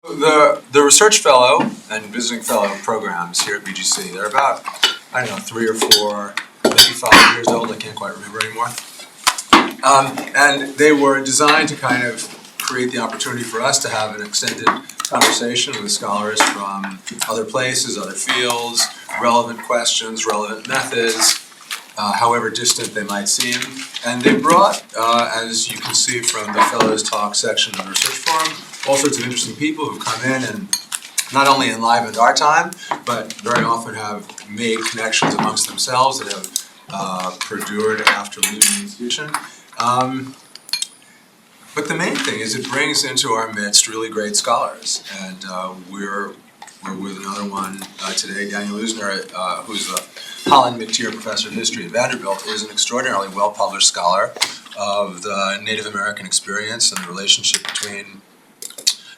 The research fellow and visiting fellow programs here at BGC, they're about, I don't know, 3 or 4, maybe 5 years old, I can't quite remember anymore. And they were designed to kind of create the opportunity for us to have an extended conversation with scholars from other places, other fields, relevant questions, relevant methods, however distant they might seem. And they brought, as you can see from the Fellows Talk section of the research forum, all sorts of interesting people who've come in and not only enlivened our time, but very often have made connections amongst themselves that have perdured after leaving the institution. But the main thing is it brings into our midst really great scholars, and we're with another one today. Daniel Usner, who's the Holland McTeer Professor of History at Vanderbilt, is an extraordinarily well-published scholar of the Native American experience and the relationship between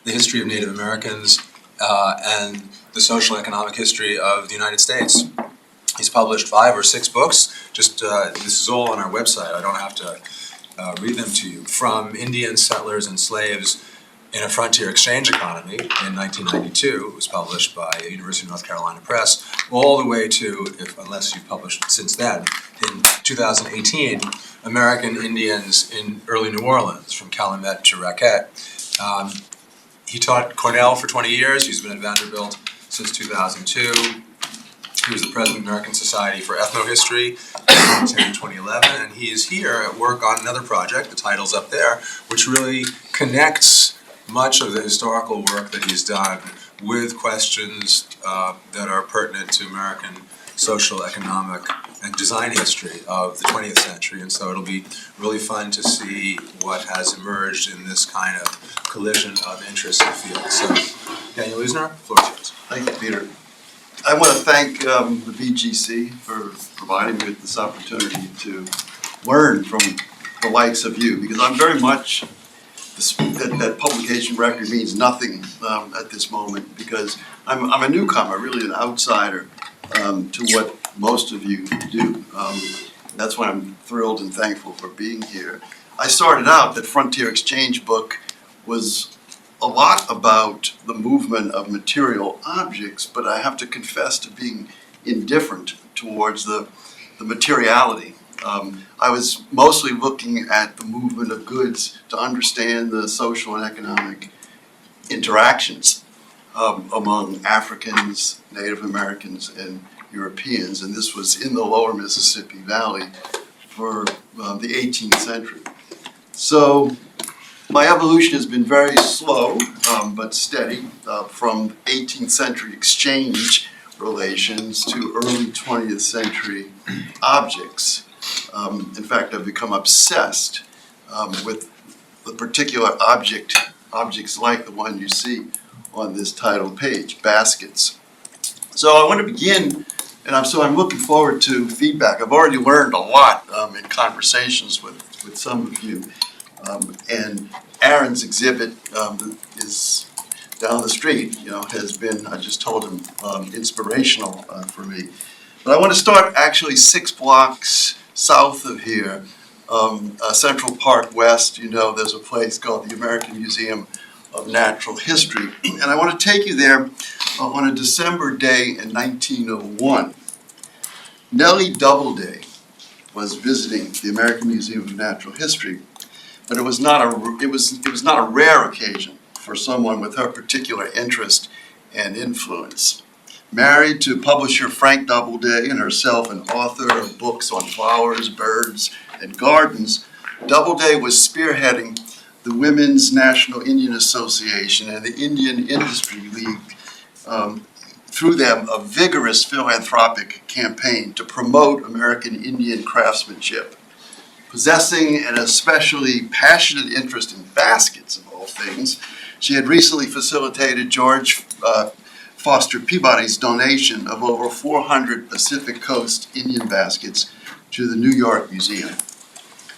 the history of Native Americans and the social economic history of the United States. He's published 5 or 6 books. Just this is all on our website. I don't have to read them to you. From Indian settlers and slaves in a frontier exchange economy in 1992, it was published by the University of North Carolina Press, all the way to, unless you've published since then, in 2018, American Indians in early New Orleans, from Calumet to Raquette. He taught Cornell for 20 years. He's been at Vanderbilt since 2002. He was the president of the American Society for Ethnohistory in 2011, and he is here at work on another project, the title's up there, which really connects much of the historical work that he's done with questions that are pertinent to American social, economic, and design history of the 20th century. And so it'll be really fun to see what has emerged in this kind of collision of interests and fields. So, Daniel Usner, the floor is yours. Thank you, Peter. I want to thank the BGC for providing me with this opportunity to learn from the likes of you, because I'm very much, that publication record means nothing at this moment, because I'm a newcomer, really an outsider to what most of you do. That's why I'm thrilled and thankful for being here. I started out that Frontier Exchange book was a lot about the movement of material objects, but I have to confess to being indifferent towards the materiality. I was mostly looking at the movement of goods to understand the social and economic interactions among Africans, Native Americans, and Europeans, and this was in the lower Mississippi Valley for the 18th century. So my evolution has been very slow, but steady, from 18th century exchange relations to early 20th century objects. In fact, I've become obsessed with the particular objects like the one you see on this title page, baskets. So I want to begin, and I'm looking forward to feedback. I've already learned a lot in conversations with some of you. And Aaron's exhibit is down the street, has been, I just told him, inspirational for me. But I want to start actually 6 blocks south of here, Central Park West. There's a place called the American Museum of Natural History. And I want to take you there on a December day in 1901. Nellie Doubleday was visiting the American Museum of Natural History. But it was not a rare occasion for someone with her particular interest and influence. Married to publisher Frank Doubleday and herself an author of books on flowers, birds, and gardens, Doubleday was spearheading the Women's National Indian Association and the Indian Industry League, through them a vigorous philanthropic campaign to promote American Indian craftsmanship. Possessing an especially passionate interest in baskets, of all things, she had recently facilitated George Foster Peabody's donation of over 400 Pacific Coast Indian baskets to the New York Museum.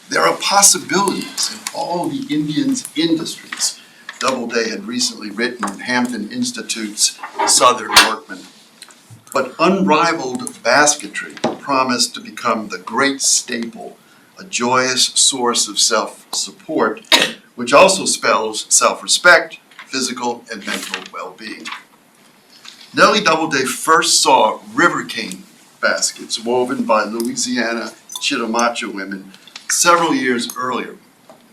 There are possibilities in all the Indians' industries. Doubleday had recently written in Hampton Institute's Southern Workman. But unrivaled basketry promised to become the great staple, a joyous source of self-support, which also spells self-respect physical and mental well-being. Nellie Doubleday first saw river cane baskets woven by Louisiana Chitimacha women several years earlier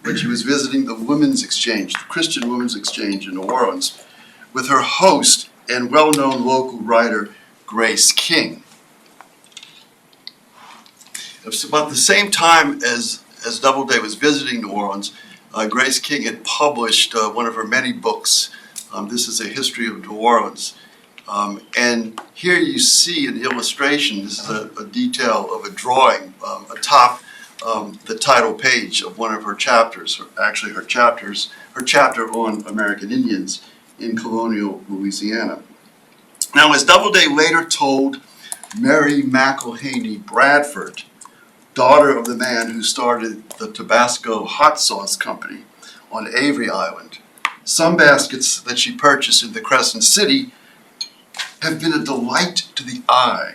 when she was visiting the Women's Exchange, the Christian Women's Exchange in New Orleans, with her host and well-known local writer, Grace King. It was about the same time as Doubleday was visiting New Orleans, Grace King had published one of her many books. This is a history of New Orleans. And here you see an illustration. This is a detail of a drawing atop the title page of one of her chapters, actually her chapter on American Indians in colonial Louisiana. Now, as Doubleday later told Mary McElhaney Bradford, daughter of the man who started the Tabasco hot sauce company on Avery Island, some baskets that she purchased in the Crescent City have been a delight to the eye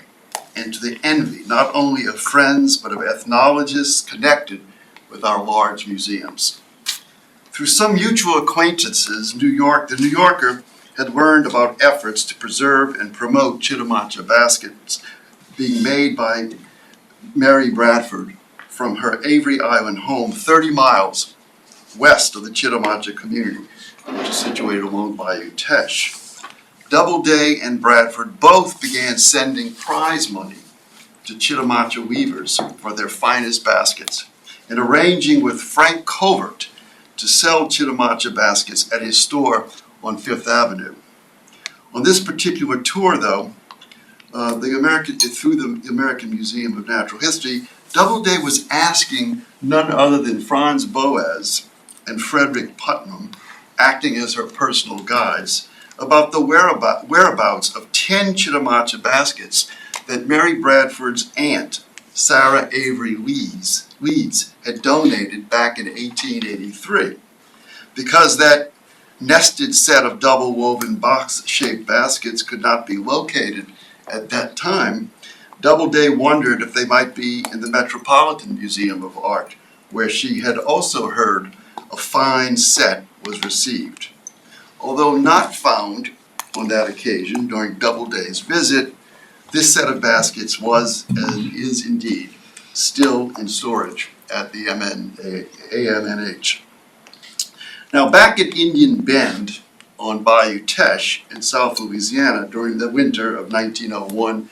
and to the envy, not only of friends, but of ethnologists connected with our large museums. Through some mutual acquaintances, the New Yorker had learned about efforts to preserve and promote Chitimacha baskets being made by Mary Bradford from her Avery Island home 30 miles west of the Chitimacha community, which is situated along Bayou Teche. Doubleday and Bradford both began sending prize money to Chitimacha weavers for their finest baskets and arranging with Frank Covert to sell Chitimacha baskets at his store on Fifth Avenue. On this particular tour, though, through the American Museum of Natural History, Doubleday was asking none other than Franz Boas and Frederick Putnam, acting as her personal guides, about the whereabouts of 10 Chitimacha baskets that Mary Bradford's aunt, Sarah Avery Leeds, had donated back in 1883. Because that nested set of double-woven box-shaped baskets could not be located at that time, Doubleday wondered if they might be in the Metropolitan Museum of Art, where she had also heard a fine set was received. Although not found on that occasion during Doubleday's visit, this set of baskets was and is indeed still in storage at the AMNH. Now, back at Indian Bend on Bayou Teche in South Louisiana during the winter of 1901-02,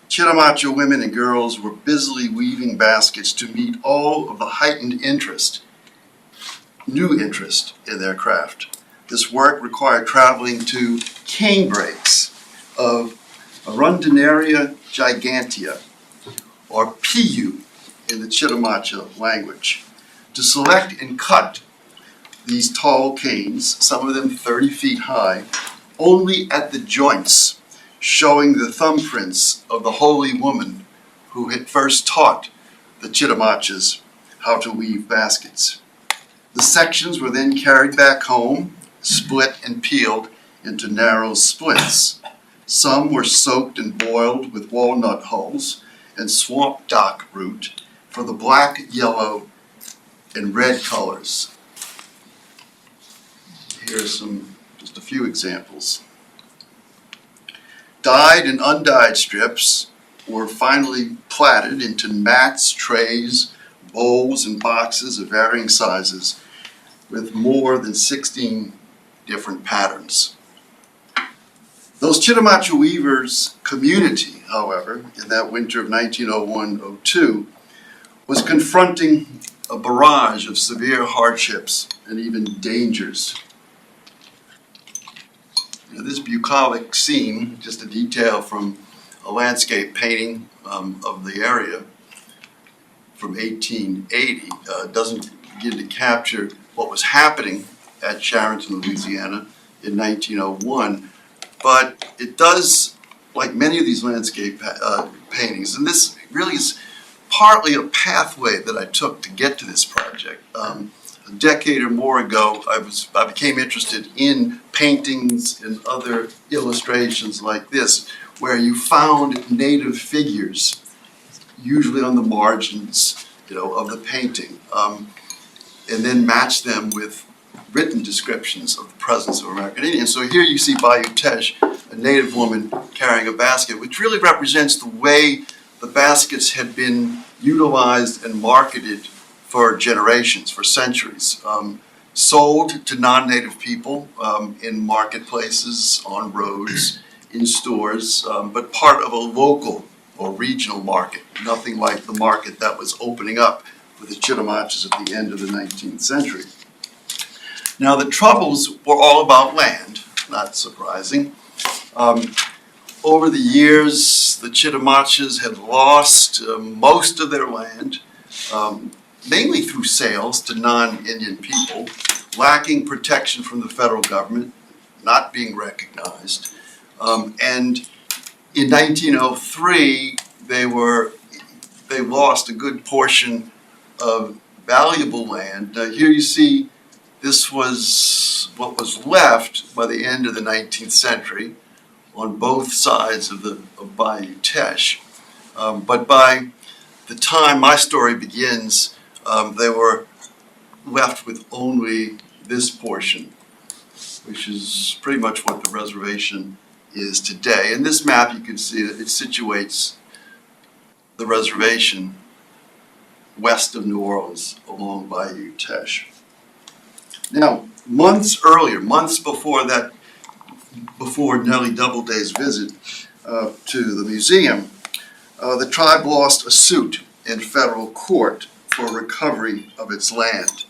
Chitimacha women and girls were busily weaving baskets to meet all of the heightened new interest in their craft. This work required traveling to canebrakes of Arundinaria gigantea, or Piu in the Chitimacha language, to select and cut these tall canes, some of them 30 feet high, only at the joints, showing the thumbprints of the holy woman who had first taught the Chitimachas how to weave baskets. The sections were then carried back home, split and peeled into narrow splints. Some were soaked and boiled with walnut hulls and swamp dock root for the black, yellow, and red colors. Here are just a few examples. Dyed and undyed strips were finally platted into mats, trays, bowls, and boxes of varying sizes with more than 16 different patterns. Those Chitimacha weavers' community, however, in that winter of 1901-02, was confronting a barrage of severe hardships and even dangers. Now, this bucolic scene, just a detail from a landscape painting of the area from 1880, doesn't begin to capture what was happening at Charenton, Louisiana in 1901, but it does, like many of these landscape paintings, and this really is partly a pathway that I took to get to this project. A decade or more ago, I became interested in paintings and other illustrations like this, where you found native figures, usually on the margins, of the painting, and then matched them with written descriptions of the presence of American Indians. So here you see Bayou Teche, a native woman carrying a basket, which really represents the way the baskets had been utilized and marketed for generations, for centuries. Sold to non-native people in marketplaces, on roads, in stores, but part of a local or regional market, nothing like the market that was opening up for the Chitimaches at the end of the 19th century. Now, the Troubles were all about land, not surprising. Over the years, the Chitimaches had lost most of their land, mainly through sales to non-Indian people, lacking protection from the federal government, not being recognized. And in 1903, they lost a good portion of valuable land. Here you see this was what was left by the end of the 19th century on both sides of Bayou Teche. But by the time my story begins, they were left with only this portion, which is pretty much what the reservation is today. In this map, you can see that it situates the reservation west of New Orleans along Bayou Teche. Now, months before Nellie Doubleday's visit to the museum, the tribe lost a suit in federal court for recovery of its land.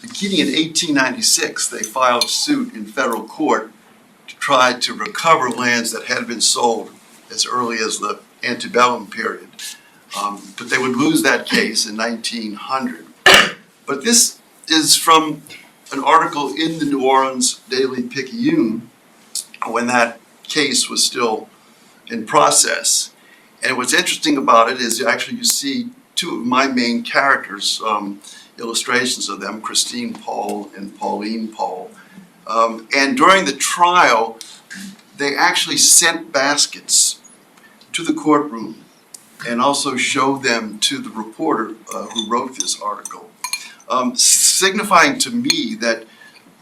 Beginning in 1896, they filed suit in federal court to try to recover lands that had been sold as early as the antebellum period. But they would lose that case in 1900. But this is from an article in the New Orleans Daily Picayune when that case was still in process. And what's interesting about it is actually you see two of my main characters, illustrations of them, Christine Paul and Pauline Paul. And during the trial, they actually sent baskets to the courtroom and also showed them to the reporter who wrote this article, signifying to me that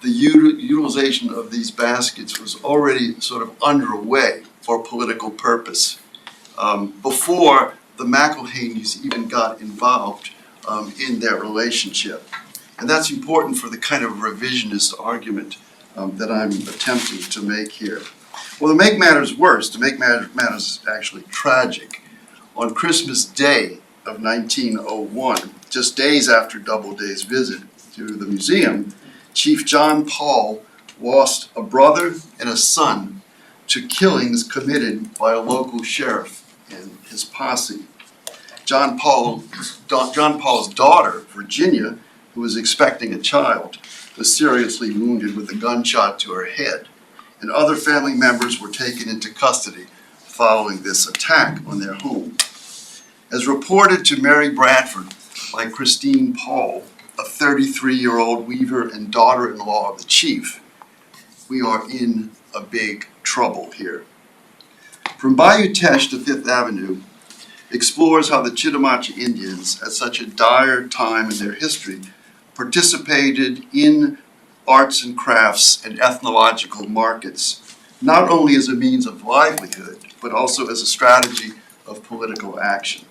the utilization of these baskets was already sort of underway for political purpose before the McElhaney's even got involved in their relationship. And that's important for the kind of revisionist argument that I'm attempting to make here. Well, to make matters worse, to make matters actually tragic, on Christmas Day of 1901, just days after Doubleday's visit to the museum, Chief John Paul lost a brother and a son to killings committed by a local sheriff and his posse. John Paul's daughter, Virginia, who was expecting a child, was seriously wounded with a gunshot to her head, and other family members were taken into custody following this attack on their home. As reported to Mary Bradford by Christine Paul, a 33-year-old weaver and daughter-in-law of the chief, we are in a big trouble here. From Bayou Teche to Fifth Avenue explores how the Chitimacha Indians, at such a dire time in their history, participated in arts and crafts and ethnological markets, not only as a means of livelihood, but also as a strategy of political action.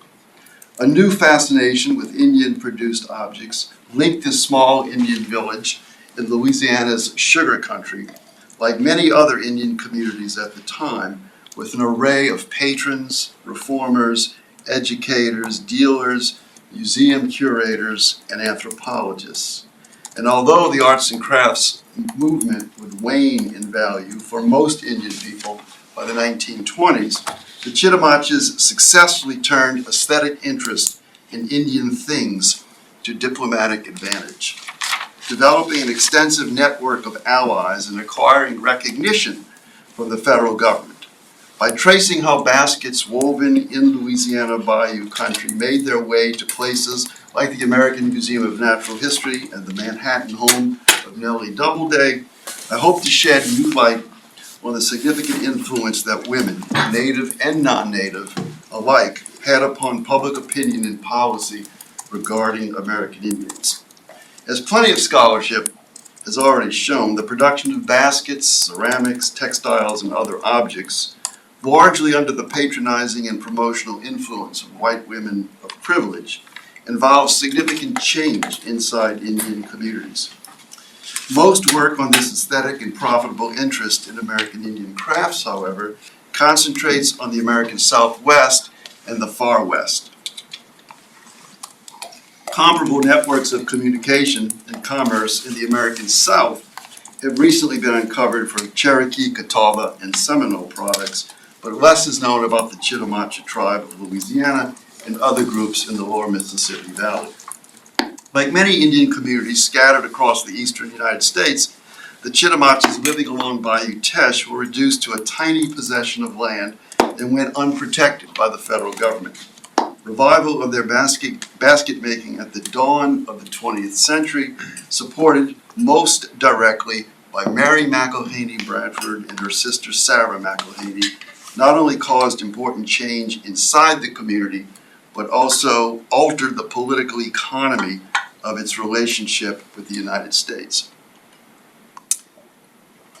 A new fascination with Indian-produced objects linked this small Indian village in Louisiana's sugar country, like many other Indian communities at the time, with an array of patrons, reformers, educators, dealers, museum curators, and anthropologists. And although the arts and crafts movement would wane in value for most Indian people by the 1920s, the Chitimaches successfully turned aesthetic interest in Indian things to diplomatic advantage, developing an extensive network of allies and acquiring recognition from the federal government. By tracing how baskets woven in Louisiana Bayou country made their way to places like the American Museum of Natural History and the Manhattan home of Nellie Doubleday, I hope to shed new light on the significant influence that women, native and non-native alike, had upon public opinion and policy regarding American Indians. As plenty of scholarship has already shown, the production of baskets, ceramics, textiles, and other objects, largely under the patronizing and promotional influence of white women of privilege, involves significant change inside Indian communities. Most work on this aesthetic and profitable interest in American Indian crafts, however, concentrates on the American Southwest and the Far West. Comparable networks of communication and commerce in the American South have recently been uncovered for Cherokee, Catawba, and Seminole products, but less is known about the Chitimacha tribe of Louisiana and other groups in the lower Mississippi Valley. Like many Indian communities scattered across the eastern United States, the Chitimachas living along Bayou Teche were reduced to a tiny possession of land and went unprotected by the federal government. Revival of their basket making at the dawn of the 20th century, supported most directly by Mary McElhaney Bradford and her sister Sarah McElhaney, not only caused important change inside the community, but also altered the political economy of its relationship with the United States.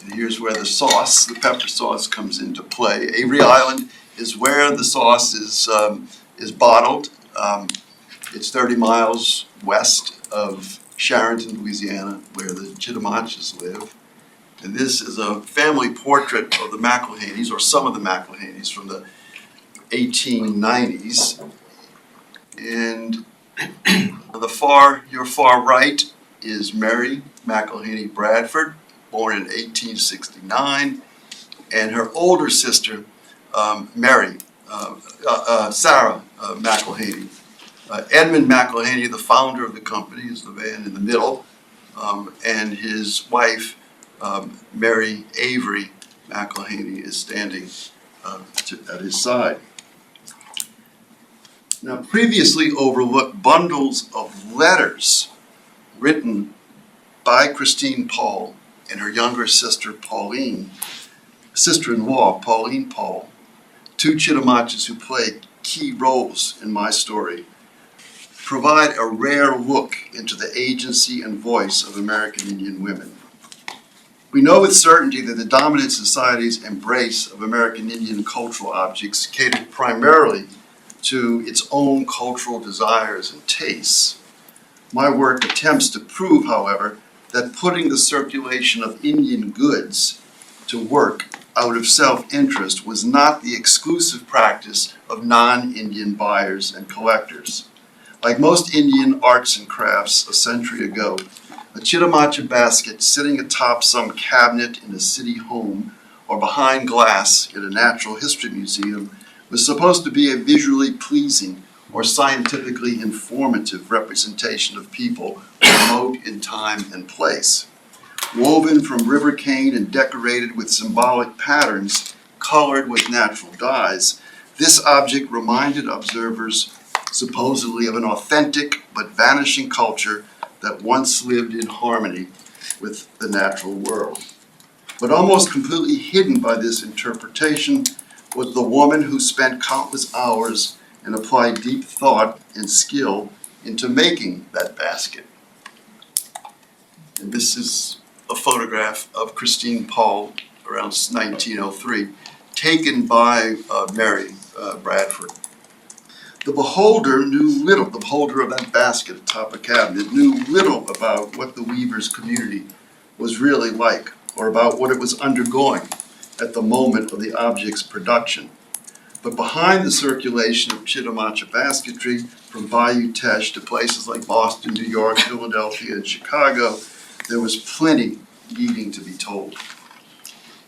And here's where the sauce, the pepper sauce, comes into play. Avery Island is where the sauce is bottled. It's 30 miles west of Sharonton, Louisiana, where the Chitimachas live. And this is a family portrait of the McElhaneys, or some of the McElhaneys, from the 1890s. And your far right is Mary McElhaney Bradford, born in 1869, and her older sister, Sarah McElhaney. Edmund McElhaney, the founder of the company, is the man in the middle, and his wife, Mary Avery McElhaney, is standing at his side. Now, previously overlooked bundles of letters written by Christine Paul and her younger sister, sister-in-law, Pauline Paul, two Chitimachas who played key roles in my story, provide a rare look into the agency and voice of American Indian women. We know with certainty that the dominant society's embrace of American Indian cultural objects catered primarily to its own cultural desires and tastes. My work attempts to prove, however, that putting the circulation of Indian goods to work out of self-interest was not the exclusive practice of non-Indian buyers and collectors. Like most Indian arts and crafts a century ago, a Chitimacha basket sitting atop some cabinet in a city home or behind glass in a natural history museum was supposed to be a visually pleasing or scientifically informative representation of people remote in time and place. Woven from river cane and decorated with symbolic patterns colored with natural dyes, this object reminded observers supposedly of an authentic but vanishing culture that once lived in harmony with the natural world. But almost completely hidden by this interpretation was the woman who spent countless hours and applied deep thought and skill into making that basket. And this is a photograph of Christine Paul around 1903, taken by Mary Bradford. The beholder the beholder of that basket atop a cabinet knew little about what the weaver's community was really like, or about what it was undergoing at the moment of the object's production. But behind the circulation of Chitimacha basketry, from Bayou Teche to places like Boston, New York, Philadelphia, and Chicago, there was plenty needing to be told.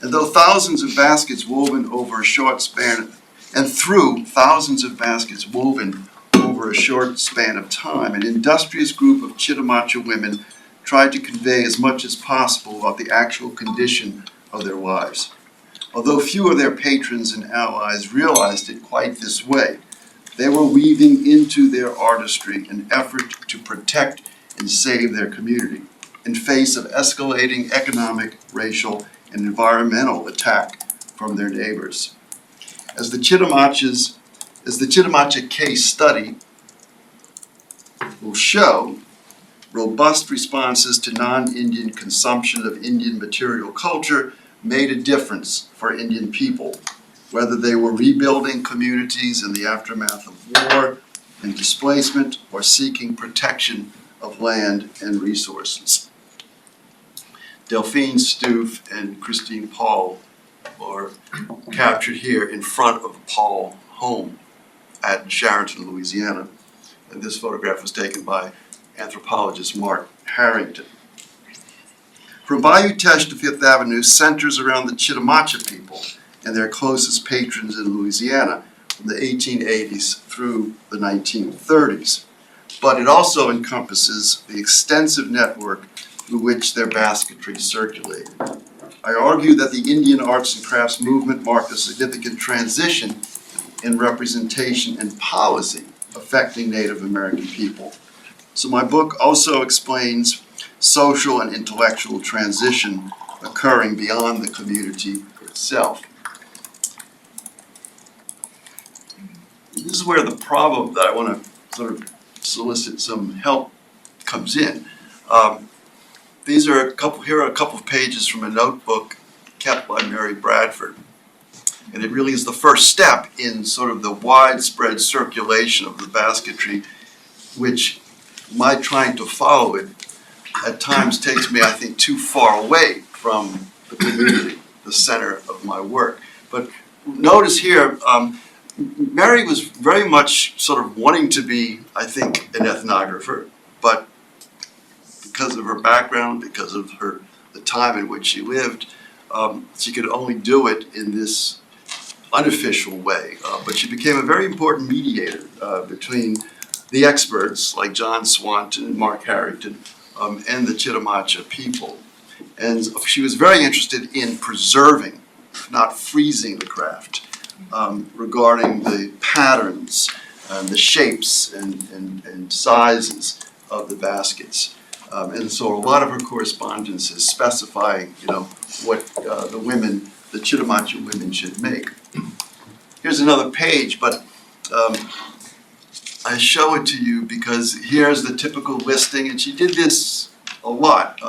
And though thousands of baskets woven over a short span, and through thousands of baskets woven over a short span of time, an industrious group of Chitimacha women tried to convey as much as possible about the actual condition of their lives. Although few of their patrons and allies realized it quite this way, they were weaving into their artistry an effort to protect and save their community in face of escalating economic, racial, and environmental attack from their neighbors. As the Chitimacha case study will show, robust responses to non-Indian consumption of Indian material culture made a difference for Indian people, whether they were rebuilding communities in the aftermath of war and displacement or seeking protection of land and resources. Delphine Stoof and Christine Paul are captured here in front of Paul's home at Charenton, Louisiana. And this photograph was taken by anthropologist Mark Harrington. From Bayou Teche to Fifth Avenue centers around the Chitimacha people and their closest patrons in Louisiana from the 1880s through the 1930s. But it also encompasses the extensive network through which their basketry circulated. I argue that the Indian arts and crafts movement marked a significant transition in representation and policy affecting Native American people. So my book also explains social and intellectual transition occurring beyond the community itself. This is where the problem that I want to sort of solicit some help comes in. Here are a couple of pages from a notebook kept by Mary Bradford. And it really is the first step in sort of the widespread circulation of the basketry, which my trying to follow it at times takes me, I think, too far away from the community, the center of my work. But notice here, Mary was very much sort of wanting to be, I think, an ethnographer, but because of her background, because of the time in which she lived, she could only do it in this unofficial way. But she became a very important mediator between the experts like John Swanton and Mark Harrington and the Chitimacha people. And she was very interested in preserving, not freezing the craft, regarding the patterns and the shapes and sizes of the baskets. And so a lot of her correspondence is specifying, what the Chitimacha women should make. Here's another page, but I show it to you because here's the typical listing, and she did this a lot.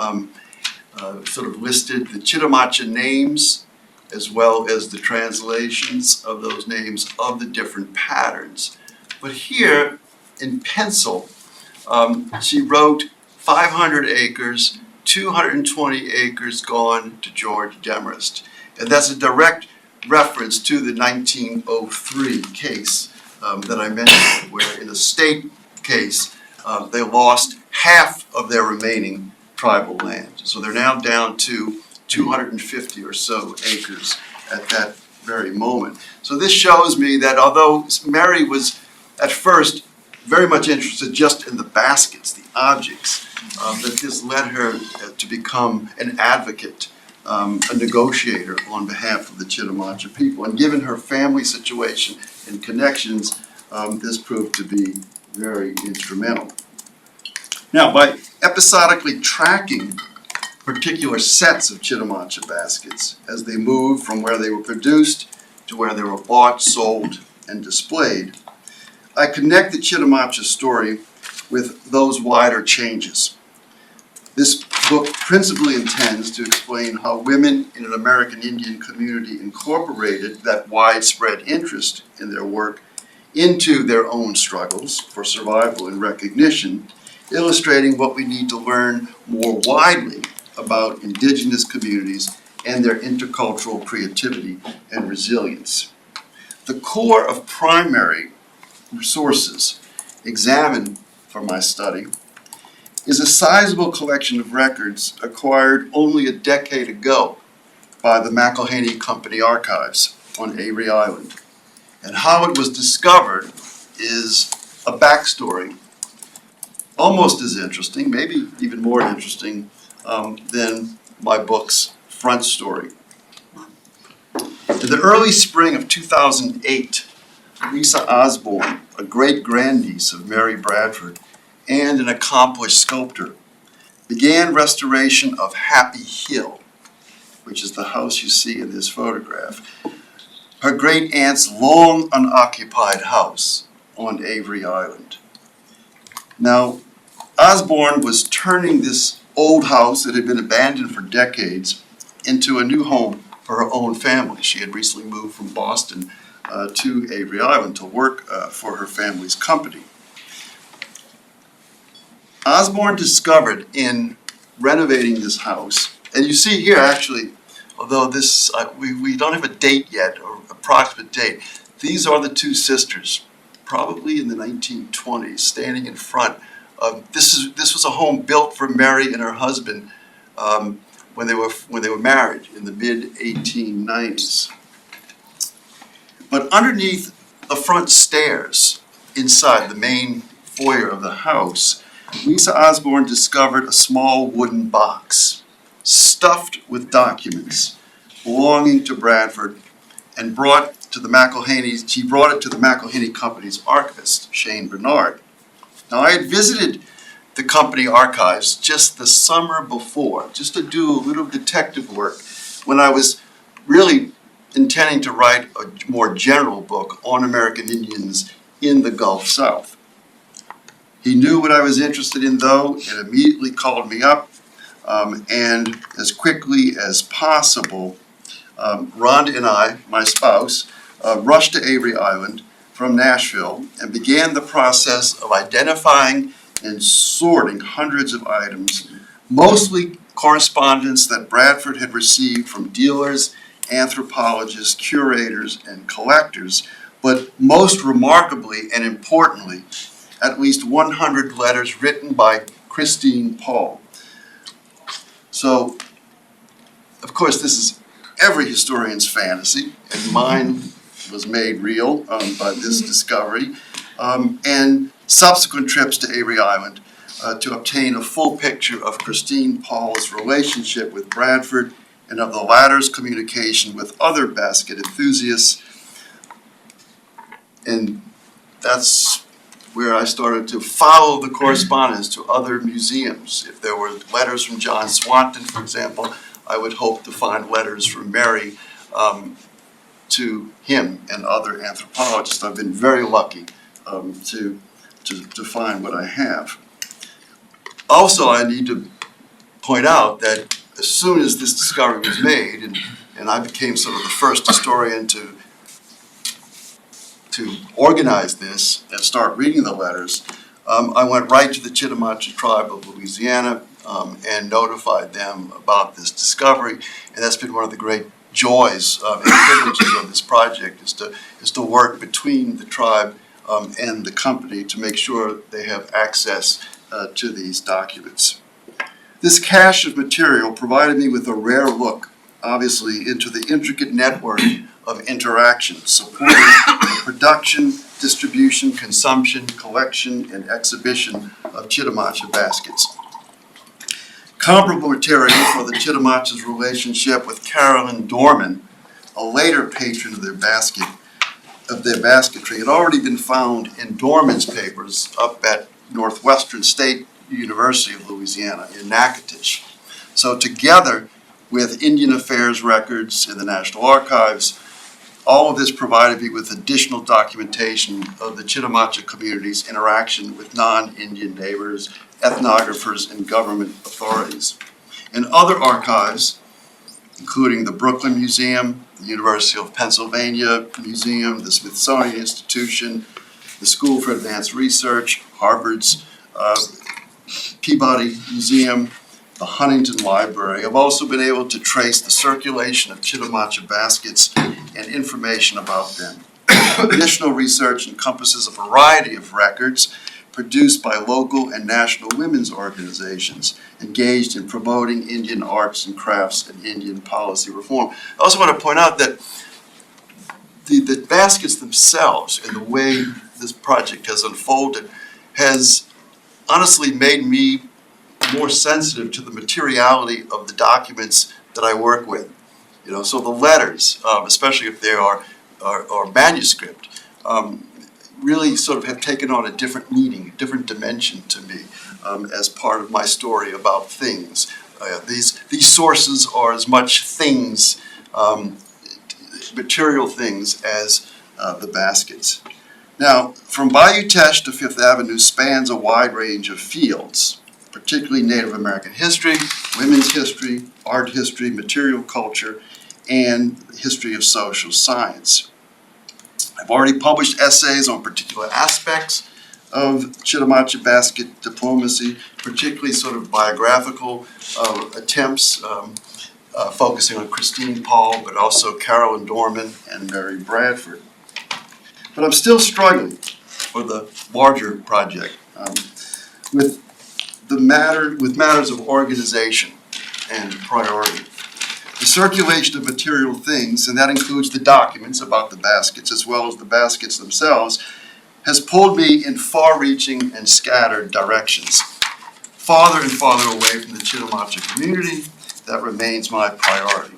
Sort of listed the Chitimacha names as well as the translations of those names of the different patterns. But here in pencil, she wrote 500 acres, 220 acres gone to George Demarest. And that's a direct reference to the 1903 case that I mentioned, where in a state case, they lost half of their remaining tribal land. So they're now down to 250 or so acres at that very moment. So this shows me that although Mary was at first very much interested just in the baskets, the objects, that this led her to become an advocate, a negotiator on behalf of the Chitimacha people. And given her family situation and connections, this proved to be very instrumental. Now, by episodically tracking particular sets of Chitimacha baskets as they moved from where they were produced to where they were bought, sold, and displayed, I connect the Chitimacha story with those wider changes. This book principally intends to explain how women in an American Indian community incorporated that widespread interest in their work into their own struggles for survival and recognition, illustrating what we need to learn more widely about indigenous communities and their intercultural creativity and resilience. The core of primary sources examined for my study is a sizable collection of records acquired only a decade ago by the McElhaney Company Archives on Avery Island. And how it was discovered is a backstory almost as interesting, maybe even more interesting, than my book's front story. In the early spring of 2008, Lisa Osborne, a great-grandniece of Mary Bradford and an accomplished sculptor, began restoration of Happy Hill, which is the house you see in this photograph, her great-aunt's long unoccupied house on Avery Island. Now, Osborne was turning this old house that had been abandoned for decades into a new home for her own family. She had recently moved from Boston to Avery Island to work for her family's company. Osborne discovered in renovating this house, and you see here actually, although this we don't have a date yet or approximate date, these are the two sisters, probably in the 1920s, standing in front of this was a home built for Mary and her husband when they were married in the mid 1890s. But underneath the front stairs, inside the main foyer of the house, Lisa Osborne discovered a small wooden box stuffed with documents belonging to Bradford and brought it to the McElhaney Company's archivist, Shane Bernard. Now, I had visited the company archives just the summer before, just to do a little detective work, when I was really intending to write a more general book on American Indians in the Gulf South. He knew what I was interested in, though, and immediately called me up, and as quickly as possible, Rhonda and I, my spouse, rushed to Avery Island from Nashville and began the process of identifying and sorting hundreds of items, mostly correspondence that Bradford had received from dealers, anthropologists, curators, and collectors, but most remarkably and importantly, at least 100 letters written by Christine Paul. So, of course, this is every historian's fantasy, and mine was made real by this discovery, and subsequent trips to Avery Island to obtain a full picture of Christine Paul's relationship with Bradford and of the latter's communication with other basket enthusiasts. And that's where I started to follow the correspondence to other museums. If there were letters from John Swanton, for example, I would hope to find letters from Mary to him and other anthropologists. I've been very lucky to find what I have. Also, I need to point out that as soon as this discovery was made, and I became sort of the first historian to organize this and start reading the letters, I went right to the Chitimacha tribe of Louisiana and notified them about this discovery. And that's been one of the great joys and privileges of this project, is to work between the tribe and the company to make sure they have access to these documents. This cache of material provided me with a rare look, obviously, into the intricate network of interactions supporting the production, distribution, consumption, collection, and exhibition of Chitimacha baskets. Comparable material for the Chitimacha's relationship with Carolyn Dorman, a later patron of their basketry, had already been found in Dorman's papers up at Northwestern State University of Louisiana in Natchitoches. So together with Indian Affairs records in the National Archives, all of this provided me with additional documentation of the Chitimacha community's interaction with non-Indian neighbors, ethnographers, and government authorities. In other archives, including the Brooklyn Museum, the University of Pennsylvania Museum, the Smithsonian Institution, the School for Advanced Research, Harvard's Peabody Museum, the Huntington Library, I've also been able to trace the circulation of Chitimacha baskets and information about them. Additional research encompasses a variety of records produced by local and national women's organizations engaged in promoting Indian arts and crafts and Indian policy reform. I also want to point out that the baskets themselves and the way this project has unfolded has honestly made me more sensitive to the materiality of the documents that I work with. You know, so the letters, especially if they are manuscript, really sort of have taken on a different meaning, a different dimension to me as part of my story about things. These sources are as much things, material things, as the baskets. Now, from Bayou Teche to Fifth Avenue spans a wide range of fields, particularly Native American history, women's history, art history, material culture, and history of social science. I've already published essays on particular aspects of Chitimacha basket diplomacy, particularly sort of biographical attempts, focusing on Christine Paul, but also Carolyn Dorman and Mary Bradford. But I'm still struggling for the larger project with matters of organization and priority. The circulation of material things, and that includes the documents about the baskets as well as the baskets themselves, has pulled me in far-reaching and scattered directions. Farther and farther away from the Chitimacha community, that remains my priority.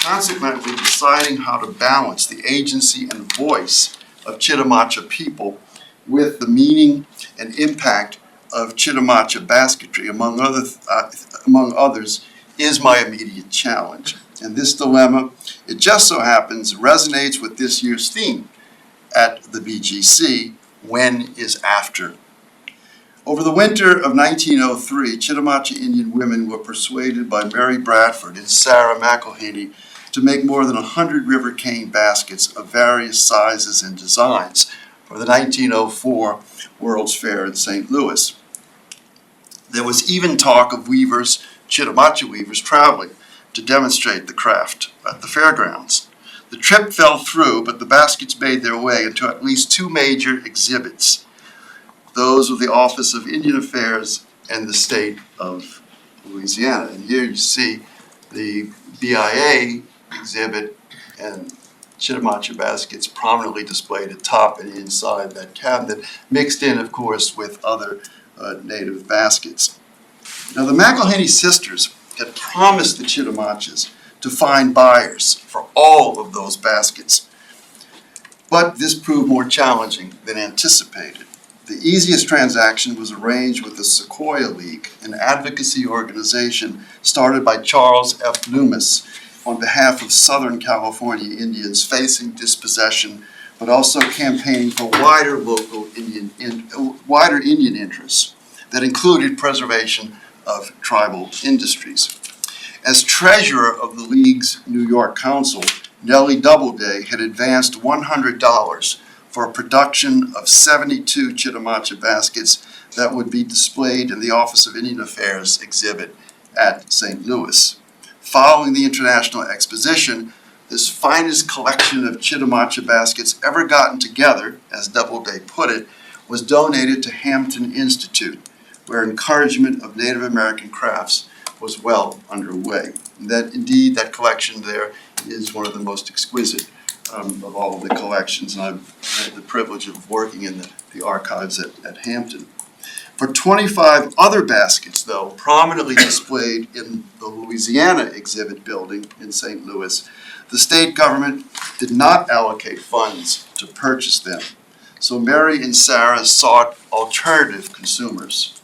Consequently, deciding how to balance the agency and voice of Chitimacha people with the meaning and impact of Chitimacha basketry, among others, is my immediate challenge. And this dilemma, it just so happens, resonates with this year's theme at the BGC, When is After. Over the winter of 1903, Chitimacha Indian women were persuaded by Mary Bradford and Sarah McElhaney to make more than 100 river cane baskets of various sizes and designs for the 1904 World's Fair in St. Louis. There was even talk of weavers, Chitimacha weavers, traveling to demonstrate the craft at the fairgrounds. The trip fell through, but the baskets made their way into at least two major exhibits. Those of the Office of Indian Affairs and the state of Louisiana. And here you see the BIA exhibit and Chitimacha baskets prominently displayed atop and inside that cabinet, mixed in, of course, with other native baskets. Now, the McElhaney sisters had promised the Chitimachas to find buyers for all of those baskets, but this proved more challenging than anticipated. The easiest transaction was arranged with the Sequoia League, an advocacy organization started by Charles F. Loomis on behalf of Southern California Indians facing dispossession, but also campaigning for wider Indian interests that included preservation of tribal industries. As treasurer of the League's New York Council, Nellie Doubleday had advanced $100 for a production of 72 Chitimacha baskets that would be displayed in the Office of Indian Affairs exhibit at St. Louis. Following the International Exposition, this finest collection of Chitimacha baskets ever gotten together, as Doubleday put it, was donated to Hampton Institute, where encouragement of Native American crafts was well underway. And that collection there is one of the most exquisite of all of the collections, and I've had the privilege of working in the archives at Hampton. For 25 other baskets, though, prominently displayed in the Louisiana exhibit building in St. Louis, the state government did not allocate funds to purchase them. So Mary and Sarah sought alternative consumers.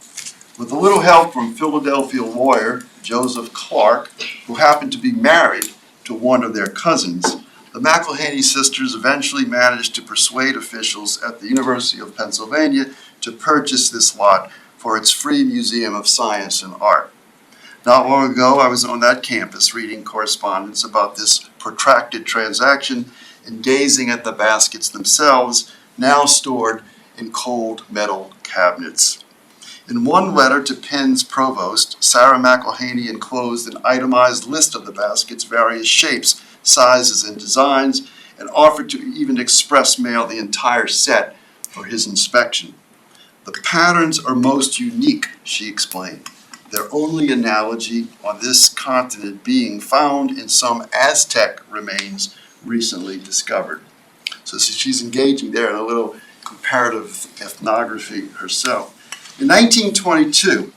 With a little help from Philadelphia lawyer Joseph Clark, who happened to be married to one of their cousins, the McElhaney sisters eventually managed to persuade officials at the University of Pennsylvania to purchase this lot for its free Museum of Science and Art. Not long ago, I was on that campus reading correspondence about this protracted transaction and gazing at the baskets themselves, now stored in cold metal cabinets. In one letter to Penn's provost, Sarah McElhaney enclosed an itemized list of the baskets' various shapes, sizes, and designs, and offered to even express mail the entire set for his inspection. The patterns are most unique, she explained, their only analogy on this continent being found in some Aztec remains recently discovered. So she's engaging there in a little comparative ethnography herself. In 1922,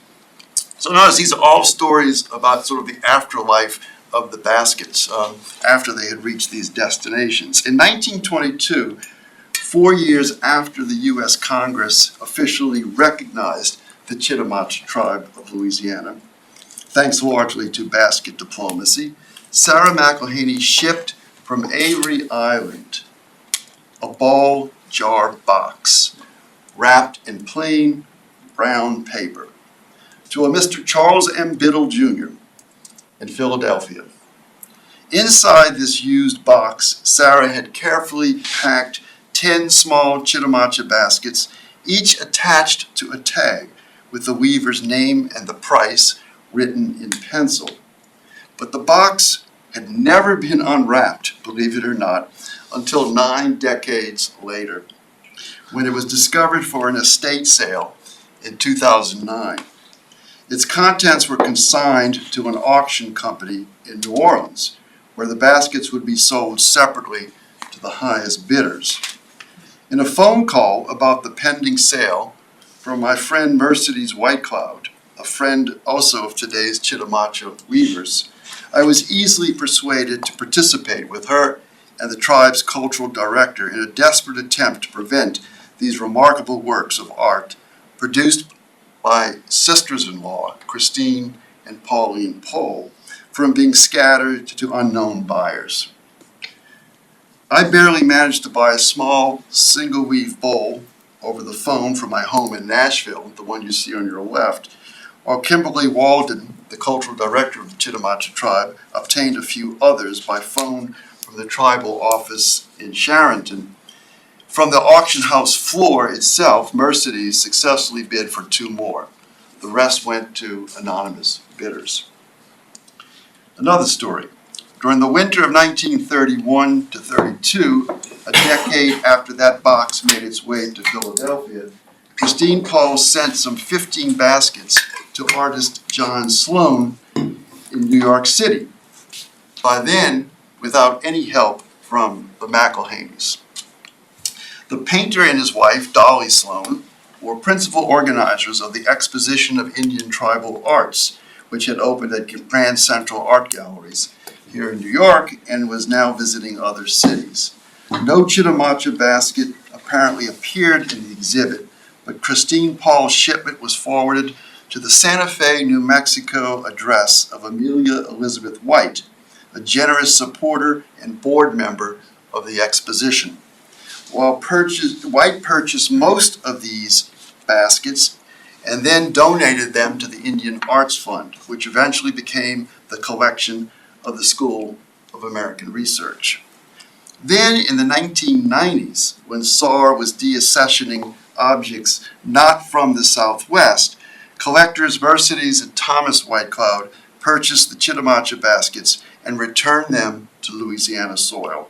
so notice these are all stories about sort of the afterlife of the baskets after they had reached these destinations. In 1922, 4 years after the U.S. Congress officially recognized the Chitimacha tribe of Louisiana, thanks largely to basket diplomacy, Sarah McElhaney shipped from Avery Island a ball jar box, wrapped in plain brown paper, to a Mr. Charles M. Biddle Jr. in Philadelphia. Inside this used box, Sarah had carefully packed 10 small Chitimacha baskets, each attached to a tag with the weaver's name and the price written in pencil. But the box had never been unwrapped, believe it or not, until 9 decades later, when it was discovered for an estate sale in 2009. Its contents were consigned to an auction company in New Orleans, where the baskets would be sold separately to the highest bidders. In a phone call about the pending sale from my friend Mercedes Whitecloud, a friend also of today's Chitimacha weavers, I was easily persuaded to participate with her and the tribe's cultural director in a desperate attempt to prevent these remarkable works of art produced by sisters-in-law Christine and Pauline Pohl from being scattered to unknown buyers. I barely managed to buy a small single-weave bowl over the phone from my home in Nashville, the one you see on your left, while Kimberly Walden, the cultural director of the Chitimacha tribe, obtained a few others by phone from the tribal office in Sharonton. From the auction house floor itself, Mercedes successfully bid for 2 more. The rest went to anonymous bidders. Another story. During the winter of 1931 to 32, a decade after that box made its way to Philadelphia, Christine Pohl sent some 15 baskets to artist John Sloan in New York City, by then without any help from the McElhaney's. The painter and his wife, Dolly Sloan, were principal organizers of the Exposition of Indian Tribal Arts, which had opened at Grand Central Art Galleries here in New York and was now visiting other cities. No Chitimacha basket apparently appeared in the exhibit, but Christine Pohl's shipment was forwarded to the Santa Fe, New Mexico address of Amelia Elizabeth White, a generous supporter and board member of the exposition. While White purchased most of these baskets and then donated them to the Indian Arts Fund, which eventually became the collection of the School of American Research. Then in the 1990s, when SAR was deaccessioning objects not from the Southwest, collectors Mercedes and Thomas Whitecloud purchased the Chitimacha baskets and returned them to Louisiana soil.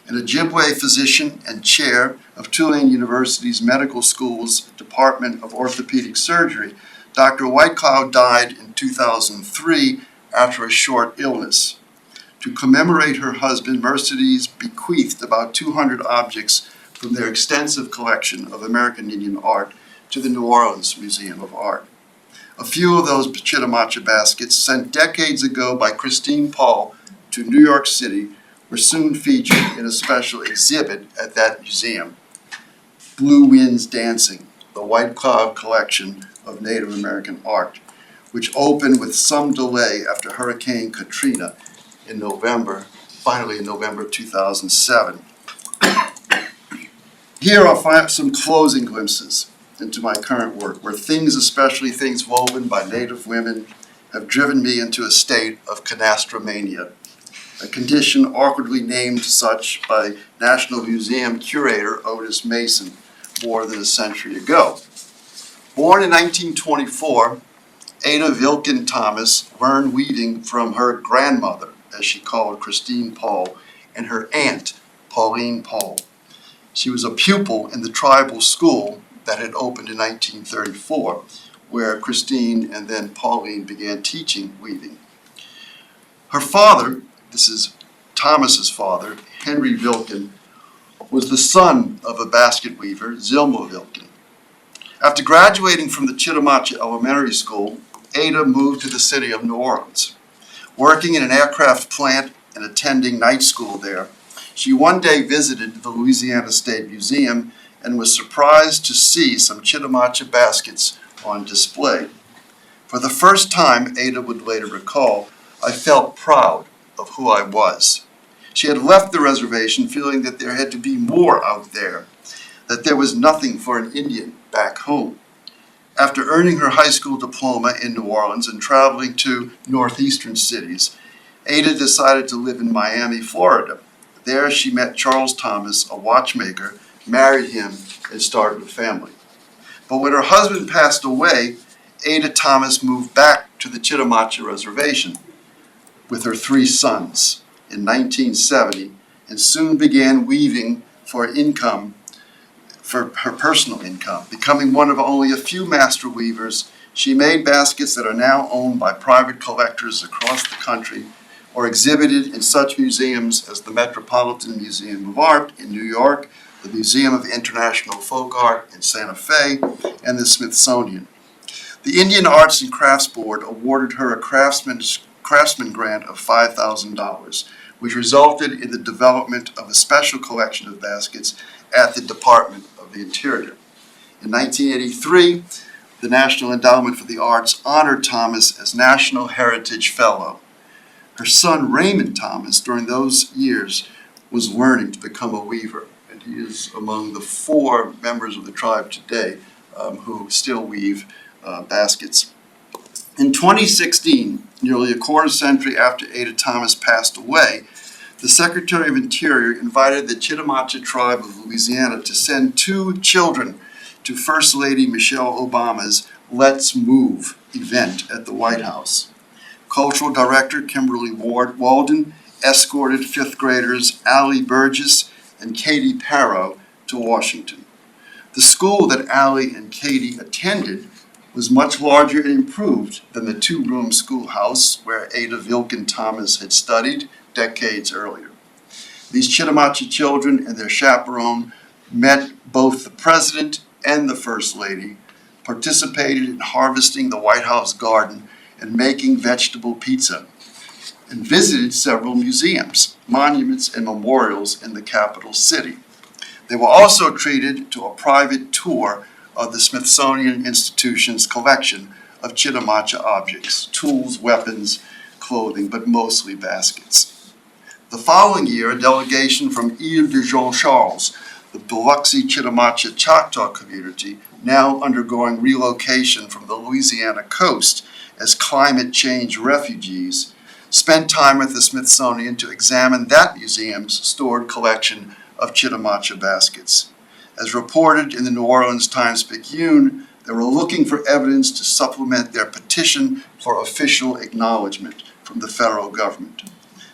An Ojibwe physician and chair of Tulane University's Medical School's Department of Orthopedic Surgery, Dr. Whitecloud died in 2003 after a short illness. To commemorate her husband, Mercedes bequeathed about 200 objects from their extensive collection of American Indian art to the New Orleans Museum of Art. A few of those Chitimacha baskets, sent decades ago by Christine Pohl to New York City, were soon featured in a special exhibit at that museum. Blue Winds Dancing, the Whitecloud collection of Native American art, which opened with some delay after Hurricane Katrina in November 2007. Here I'll find some closing glimpses into my current work, where things, especially things woven by Native women, have driven me into a state of canastromania, a condition awkwardly named such by National Museum curator Otis Mason more than a century ago. Born in 1924, Ada Vilken Thomas learned weaving from her grandmother, as she called Christine Pohl, and her aunt, Pauline Pohl. She was a pupil in the tribal school that had opened in 1934, where Christine and then Pauline began teaching weaving. Her father, this is Thomas's father, Henry Vilken, was the son of a basket weaver, Zilma Vilken. After graduating from the Chitimacha Elementary School, Ada moved to the city of New Orleans. Working in an aircraft plant and attending night school there, she one day visited the Louisiana State Museum and was surprised to see some Chitimacha baskets on display. For the first time, Ada would later recall, I felt proud of who I was. She had left the reservation feeling that there had to be more out there, that there was nothing for an Indian back home. After earning her high school diploma in New Orleans and traveling to northeastern cities, Ada decided to live in Miami, Florida. There she met Charles Thomas, a watchmaker, married him, and started a family. But when her husband passed away, Ada Thomas moved back to the Chitimacha Reservation with her 3 sons in 1970 and soon began weaving for income, for her personal income. Becoming one of only a few master weavers, she made baskets that are now owned by private collectors across the country or exhibited in such museums as the Metropolitan Museum of Art in New York, the Museum of International Folk Art in Santa Fe, and the Smithsonian. The Indian Arts and Crafts Board awarded her a craftsman grant of $5,000, which resulted in the development of a special collection of baskets at the Department of the Interior. In 1983, the National Endowment for the Arts honored Thomas as National Heritage Fellow. Her son Raymond Thomas, during those years, was learning to become a weaver, and he is among the 4 members of the tribe today who still weave baskets. In 2016, nearly a quarter century after Ada Thomas passed away, the Secretary of Interior invited the Chitimacha tribe of Louisiana to send 2 children to First Lady Michelle Obama's Let's Move event at the White House. Cultural Director Kimberly Walden escorted 5th graders Allie Burgess and Katie Parrow to Washington. The school that Allie and Katie attended was much larger and improved than the 2-room schoolhouse where Ada Vilken Thomas had studied decades earlier. These Chitimacha children and their chaperone met both the President and the First Lady, participated in harvesting the White House garden and making vegetable pizza, and visited several museums, monuments, and memorials in the capital city. They were also treated to a private tour of the Smithsonian Institution's collection of Chitimacha objects, tools, weapons, clothing, but mostly baskets. The following year, a delegation from Ile de Jean Charles, the Biloxi Chitimacha Choctaw community, now undergoing relocation from the Louisiana coast as climate change refugees, spent time at the Smithsonian to examine that museum's stored collection of Chitimacha baskets. As reported in the New Orleans Times-Picayune, they were looking for evidence to supplement their petition for official acknowledgement from the federal government.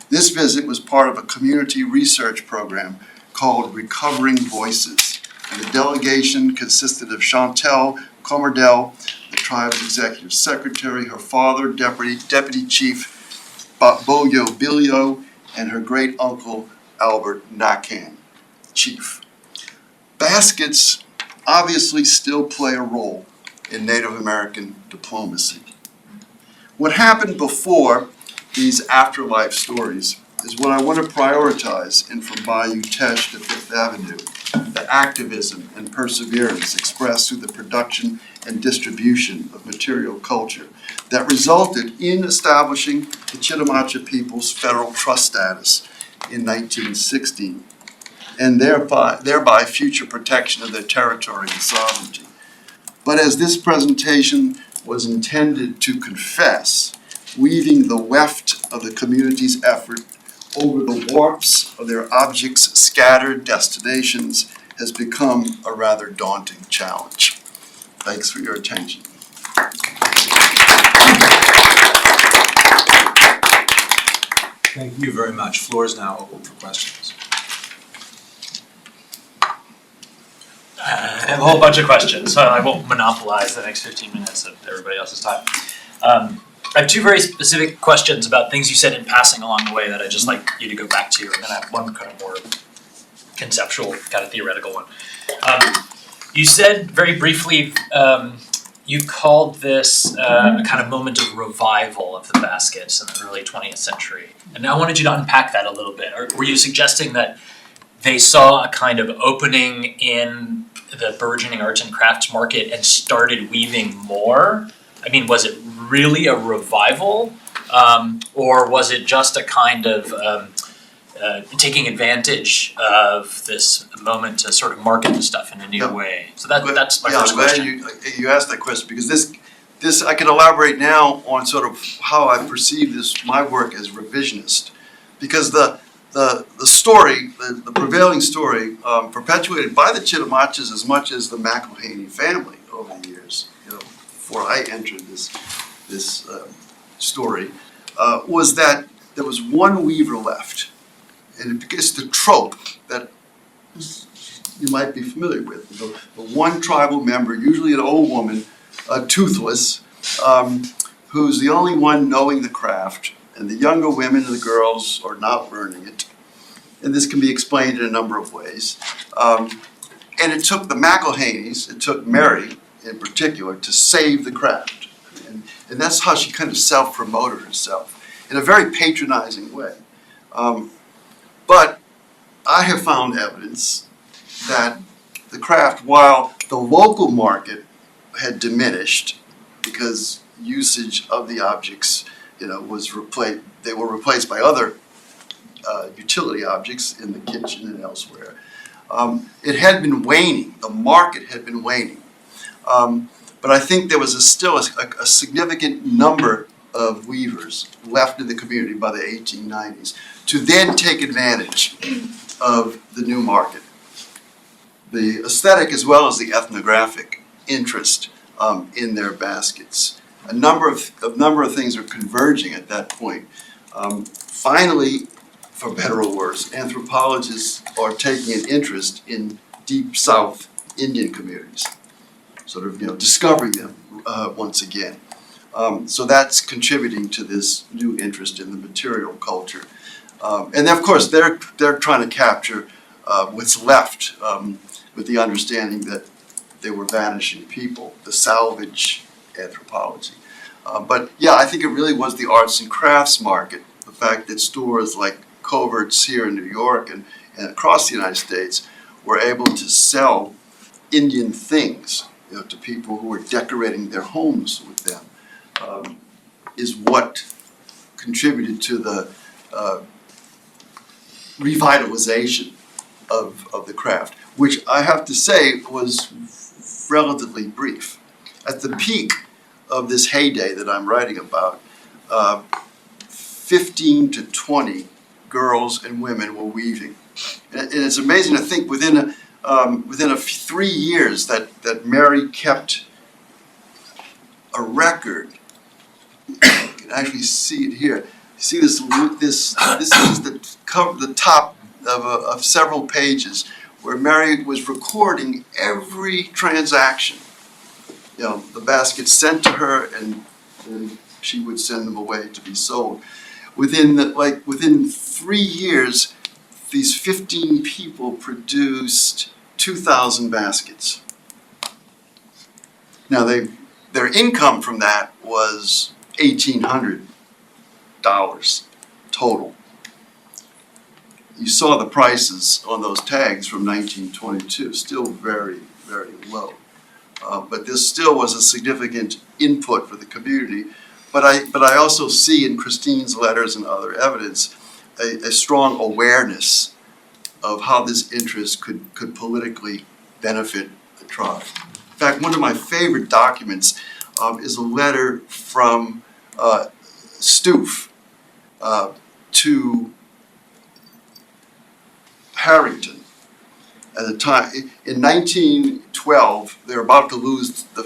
This visit was part of a community research program called Recovering Voices, and the delegation consisted of Chantel Comardel, the tribe's executive secretary, her father, Deputy Chief Boyo Bilio, and her great-uncle Albert Nakan, chief. Baskets obviously still play a role in Native American diplomacy. What happened before these afterlife stories is what I want to prioritize in From Bayou Teche to Fifth Avenue, the activism and perseverance expressed through the production and distribution of material culture that resulted in establishing the Chitimacha people's federal trust status in 1916. And thereby future protection of their territory and sovereignty. But as this presentation was intended to confess, weaving the weft of the community's effort over the warps of their objects' scattered destinations has become a rather daunting challenge. Thanks for your attention. Thank you very much. Floor is now open for questions. I have a whole bunch of questions, so I won't monopolize the next 15 minutes of everybody else's time. I have 2 very specific questions about things you said in passing along the way that I'd just like you to go back to, and then I have one kind of more conceptual, kind of theoretical one. You said very briefly, you called this a kind of moment of revival of the baskets in the early 20th century. And I wanted you to unpack that a little bit. Or were you suggesting that they saw a kind of opening in the burgeoning arts and crafts market and started weaving more? I mean, was it really a revival? Or was it just a kind of taking advantage of this moment to sort of market the stuff in a new Yeah. way. So that's my Yeah, first I'm glad question. you asked that question, because this I can elaborate now on sort of how I perceive my work as revisionist, because the story, the prevailing story, perpetuated by the Chittimachas as much as the McElhaney family over the years, before I entered this story, was that there was one weaver left, and it's the trope that you might be familiar with. The one tribal member, usually an old woman, toothless, who's the only one knowing the craft, and the younger women and the girls are not learning it. And this can be explained in a number of ways. And it took the McElhaneys, it took Mary in particular, to save the craft. And that's how she kind of self-promoted herself, in a very patronizing way. But I have found evidence that the craft, while the local market had diminished because usage of the objects, was replaced, they were replaced by other utility objects in the kitchen and elsewhere. It had been waning, the market had been waning. But I think there was still a significant number of weavers left in the community by the 1890s to then take advantage of the new market. The aesthetic as well as the ethnographic interest in their baskets. A number of things are converging at that point. Finally, for better or worse, anthropologists are taking an interest in deep South Indian communities, sort of discovering them once again. So that's contributing to this new interest in the material culture. And of course, they're trying to capture what's left with the understanding that they were vanishing people, the salvage anthropology. But yeah, I think it really was the arts and crafts market, the fact that stores like Covert's here in New York and across the United States were able to sell Indian things to people who were decorating their homes with them, is what contributed to the revitalization of the craft, which I have to say was relatively brief. At the peak of this heyday that I'm writing about, 15 to 20 girls and women were weaving. And it's amazing to think within 3 years that Mary kept a record. You can actually see it here. You see this is the top of several pages where Mary was recording every transaction. The baskets sent to her, and she would send them away to be sold. Within 3 years, these 15 people produced 2,000 baskets. Now their income from that was $1,800 total. You saw the prices on those tags from 1922, still very, very low. But this still was a significant input for the community. But I also see in Christine's letters and other evidence a strong awareness of how this interest could politically benefit the tribe. In fact, one of my favorite documents is a letter from Stoof to Harrington. At the time, in 1912, they're about to lose the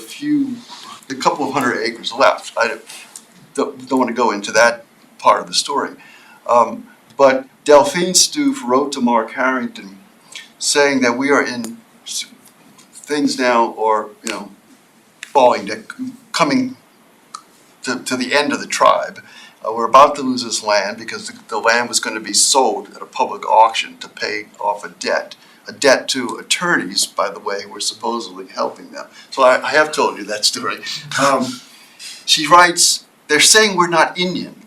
couple of hundred acres left. I don't want to go into that part of the story. But Delphine Stoof wrote to Mark Harrington saying that we are in things now, or coming to the end of the tribe. We're about to lose this land because the land was going to be sold at a public auction to pay off a debt to attorneys, by the way, who were supposedly helping them. So I have told you that story. She writes, they're saying we're not Indian,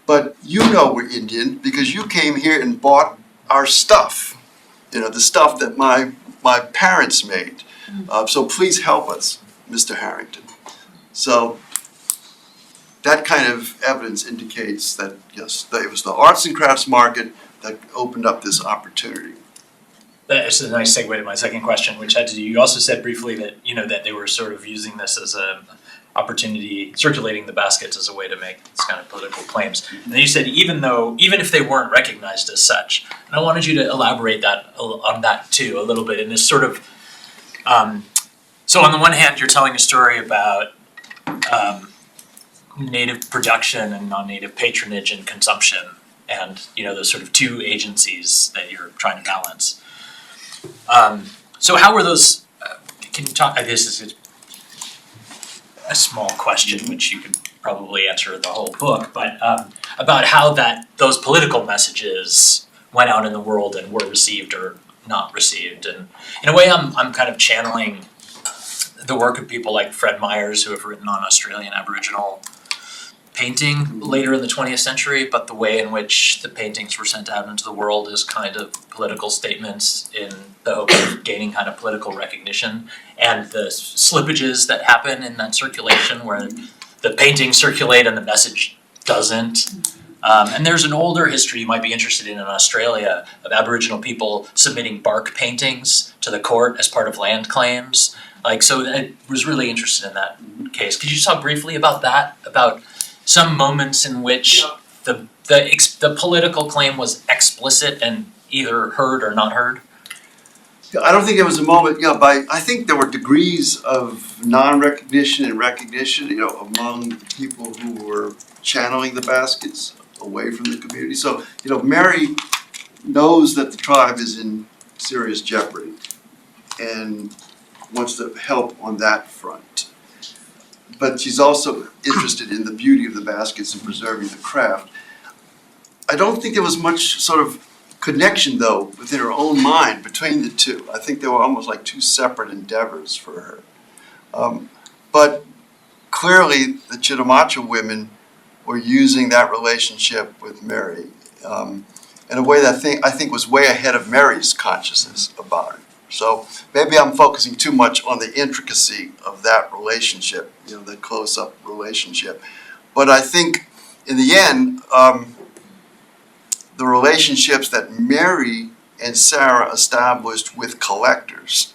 but we're Indian because you came here and bought our stuff, the stuff that my parents made. So please help us, Mr. Harrington. So that kind of evidence indicates that, yes, that it was the arts and crafts market that opened up this opportunity. That's a nice segue to my second question, which had to do, you also said briefly that, that they were sort of using this as a opportunity, circulating the baskets as a way to make this kind of political claims. And then you said even if they weren't recognized as such, and I wanted you to elaborate on that too a little bit in this sort of, so on the one hand, you're telling a story about native production and non-native patronage and consumption, and those sort of two agencies that you're trying to balance. So how were those, can you talk, this is a small question which you could probably answer the whole book, but about how those political messages went out in the world and were received or not received. And in a way I'm kind of channeling the work of people like Fred Myers, who have written on Australian Aboriginal painting later in the 20th century, but the way in which the paintings were sent out into the world is kind of political statements in the hope of gaining kind of political recognition, and the slippages that happen in that circulation where the paintings circulate and the message doesn't. And there's an older history you might be interested in Australia of Aboriginal people submitting bark paintings to the court as part of land claims. So I was really interested in that case. Could you talk briefly about that, about some moments in which the political claim was explicit and either heard or not heard? I don't think there was a moment, I think there were degrees of non-recognition and recognition, among people who were channeling the baskets away from the community. So, Mary knows that the tribe is in serious jeopardy and wants to help on that front. But she's also interested in the beauty of the baskets and preserving the craft. I don't think there was much sort of connection, though, within her own mind between the two. I think they were almost like two separate endeavors for her. But clearly, the Chitimacha women were using that relationship with Mary in a way that I think was way ahead of Mary's consciousness about it. So maybe I'm focusing too much on the intricacy of that relationship, the close-up relationship. But I think in the end, the relationships that Mary and Sarah established with collectors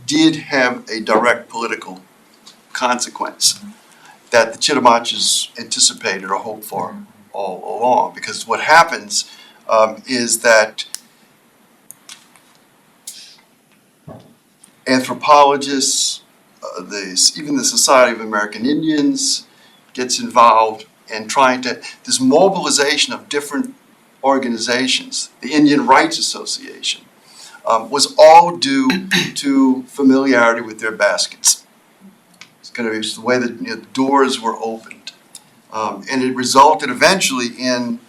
did have a direct political consequence that the Chitimachas anticipated or hoped for all along. Because what happens is that anthropologists, even the Society of American Indians gets involved in this mobilization of different organizations. The Indian Rights Association was all due to familiarity with their baskets. It's going to be the way that doors were opened. And it resulted eventually in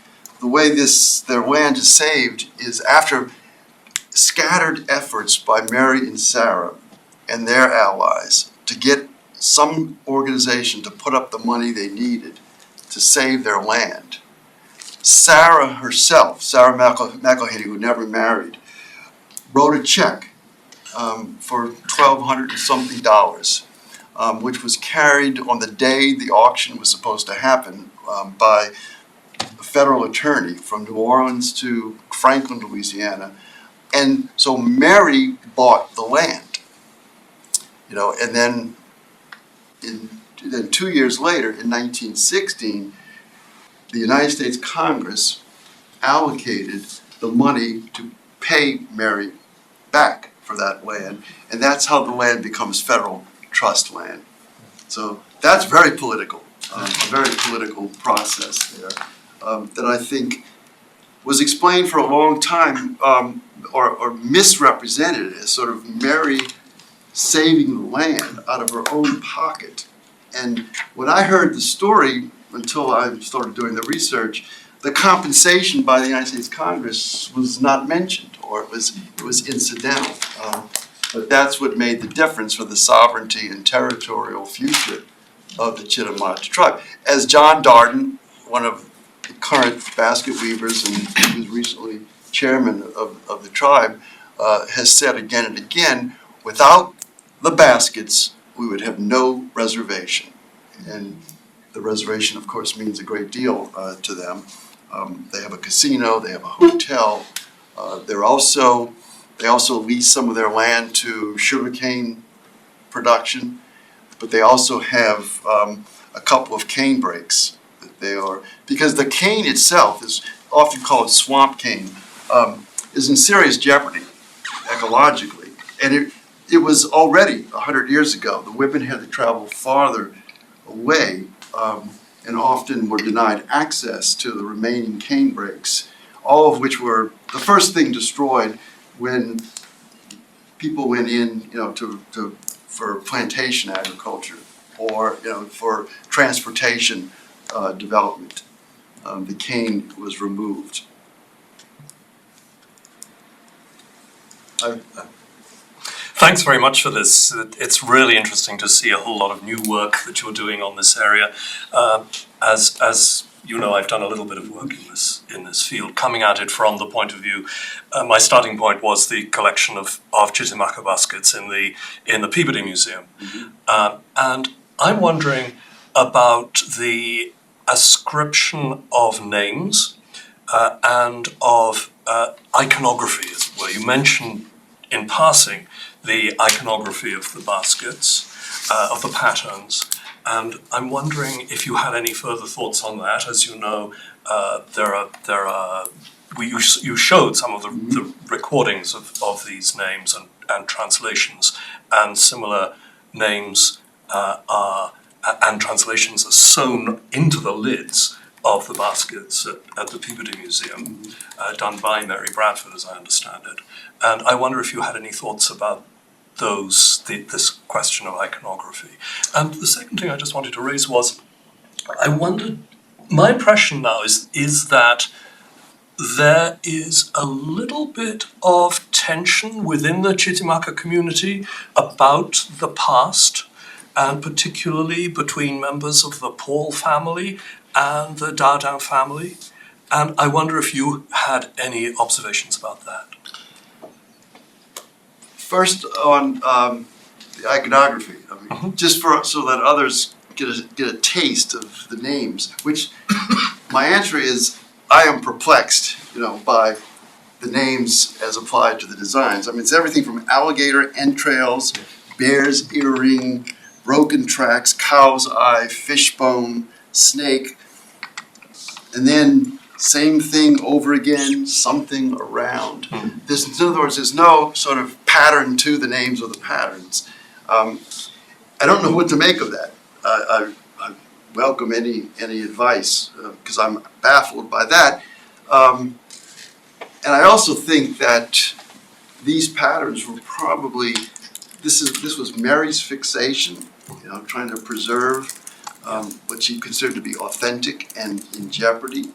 the way their land is saved is after scattered efforts by Mary and Sarah and their allies to get some organization to put up the money they needed to save their land. Sarah herself, Sarah McElhaney, who never married, wrote a check for $1,200 and something, which was carried on the day the auction was supposed to happen by a federal attorney from New Orleans to Franklin, Louisiana. And so Mary bought the land, and then 2 years later, in 1916, the United States Congress allocated the money to pay Mary back for that land, and that's how the land becomes federal trust land. So that's very political, a very political process there that I think was explained for a long time or misrepresented as sort of Mary saving the land out of her own pocket. And when I heard the story, until I started doing the research, the compensation by the United States Congress was not mentioned, or it was incidental. But that's what made the difference for the sovereignty and territorial future of the Chitimacha tribe. As John Darden, one of the current basket weavers and who was recently chairman of the tribe, has said again and again, without the baskets, we would have no reservation. and the reservation, of course, means a great deal to them. They have a casino, they have a hotel. They also lease some of their land to sugarcane production, but they also have a couple of cane breaks that they are, because the cane itself is often called swamp cane, is in serious jeopardy ecologically. And it was already 100 years ago. The women had to travel farther away and often were denied access to the remaining cane breaks, all of which were the first thing destroyed when people went in, for plantation agriculture or, for transportation development. The cane was removed. Thanks very much for this. It's really interesting to see a whole lot of new work that you're doing on this area. As you know, I've done a little bit of work in this field, coming at it from the point of view. My starting point was the collection of Chitimaca baskets in the Peabody Museum, and I'm wondering about the ascription of names and of iconography, as well. You mentioned in passing the iconography of the baskets, of the patterns, and I'm wondering if you had any further thoughts on that. As you know, you showed some of the recordings of these names and translations, and similar names and translations are sewn into the lids of the baskets at the Peabody Museum, done by Mary Bradford, as I understand it. And I wonder if you had any thoughts about this question of iconography. And the second thing I just wanted to raise was, I wondered, my impression now is that there is a little bit of tension within the Chitimaca community about the past, and particularly between members of the Paul family and the Dowdown family. And I wonder if you had any observations about that. First, on the iconography, just so that others get a taste of the names, which my answer is, I am perplexed, by the names as applied to the designs. I mean, it's everything from alligator entrails, bear's earring, broken tracks, cow's eye, fishbone, snake, and then same thing over again, something around. In other words, there's no sort of pattern to the names of the patterns. I don't know what to make of that. I welcome any advice because I'm baffled by that. And I also think that these patterns were probably, this was Mary's fixation, trying to preserve what she considered to be authentic and in jeopardy.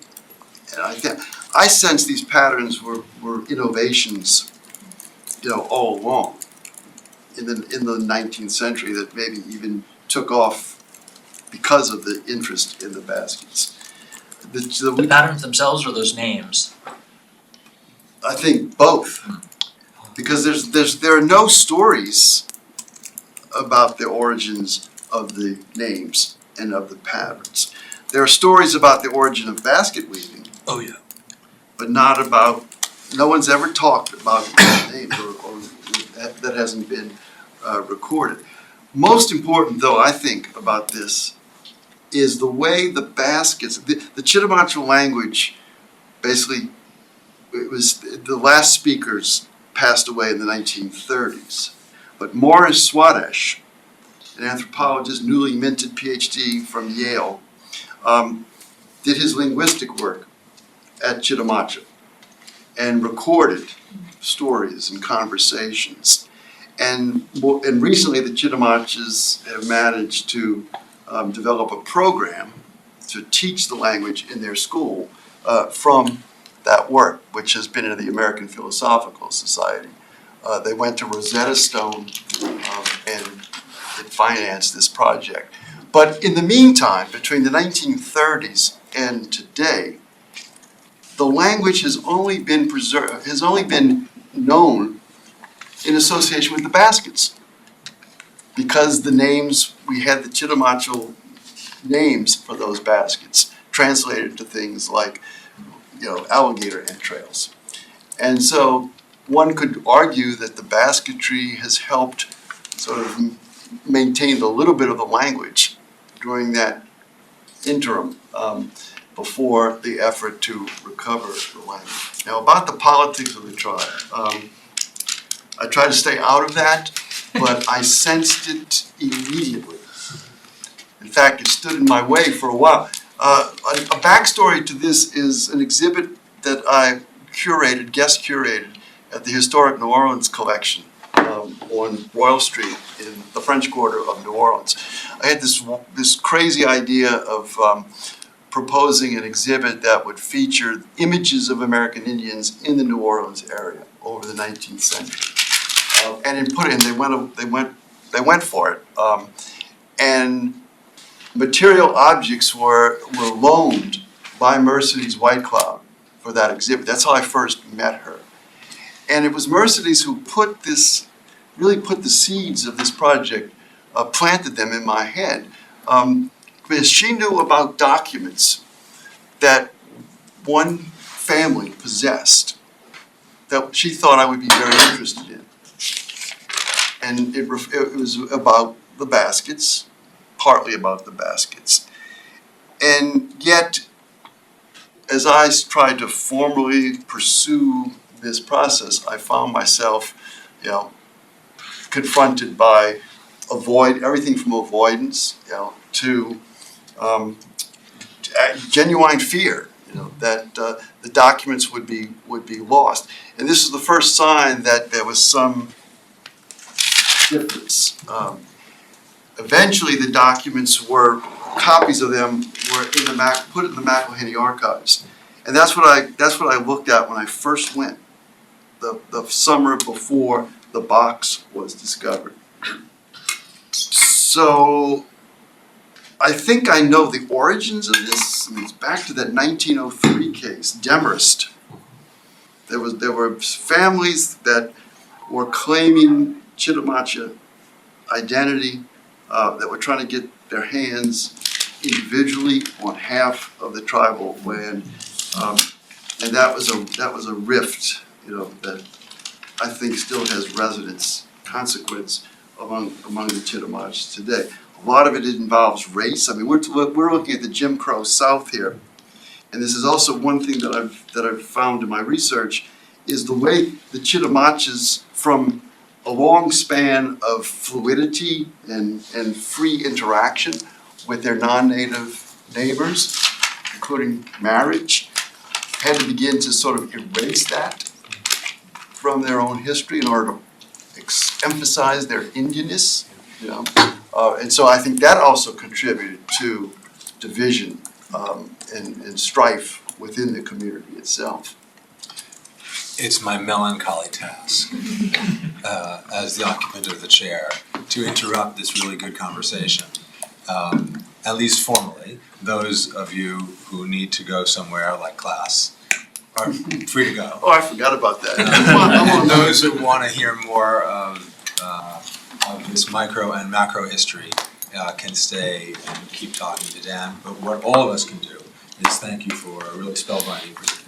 And I sense these patterns were innovations, all along in the 19th century that maybe even took off because of the interest in the baskets. The patterns themselves or those names? I think both, because there are no stories about the origins of the names and of the patterns. There are stories about the origin of basket weaving. Oh, yeah. But no one's ever talked about names or that hasn't been recorded. Most important, though, I think, about this is the way the baskets, the Chitimacha language, basically, it was the last speakers passed away in the 1930s. But Morris Swadesh, an anthropologist, newly minted PhD from Yale, did his linguistic work at Chitimacha and recorded stories and conversations. And recently the Chitimachas have managed to develop a program to teach the language in their school from that work, which has been in the American Philosophical Society. They went to Rosetta Stone and it financed this project. But in the meantime, between the 1930s and today, the language has only been preserved, has only been known in association with the baskets. Because the names, we had the Chitimacha names for those baskets, translated to things like, alligator entrails. And so one could argue that the basketry has helped sort of maintain a little bit of the language during that interim before the effort to recover the language. Now, about the politics of the tribe, I try to stay out of that, but I sensed it immediately. In fact, it stood in my way for a while. A backstory to this is an exhibit that I guest curated at the Historic New Orleans Collection on Royal Street in the French Quarter of New Orleans. I had this crazy idea of proposing an exhibit that would feature images of American Indians in the New Orleans area over the 19th century. They went for it. And material objects were loaned by Mercedes Whitecloud for that exhibit. That's how I first met her. And it was Mercedes who really put the seeds of this project, planted them in my head. Because she knew about documents that one family possessed that she thought I would be very interested in. And it was about the baskets, partly about the baskets. And yet, as I tried to formally pursue this process, I found myself, confronted by everything from avoidance, to genuine fear, that the documents would be lost. And this is the first sign that there was some difference. Eventually, the documents copies of them were put in the McElhenney archives, and that's what I looked at when I first went, the summer before the box was discovered. So I think I know the origins of this. It's back to that 1903 case, Demarest. There were families that were claiming Chitimacha identity, that were trying to get their hands individually on half of the tribal land, and that was a rift, that I think still has consequence among the Chitimacha today. A lot of it involves race. I mean, we're looking at the Jim Crow South here, and this is also one thing that I've found in my research is the way the Chitimachas, from a long span of fluidity and free interaction with their non-native neighbors, including marriage, had to begin to sort of erase that from their own history in order to emphasize their Indianness, and so I think that also contributed to division and strife within the community itself. It's my melancholy task as the occupant of the chair to interrupt this really good conversation, at least formally. Those of you who need to go somewhere like class are free to go. Oh, I forgot about that. And those who want to hear more of this micro and macro history can stay and keep talking to Dan. But what all of us can do is thank you for a really spellbinding presentation.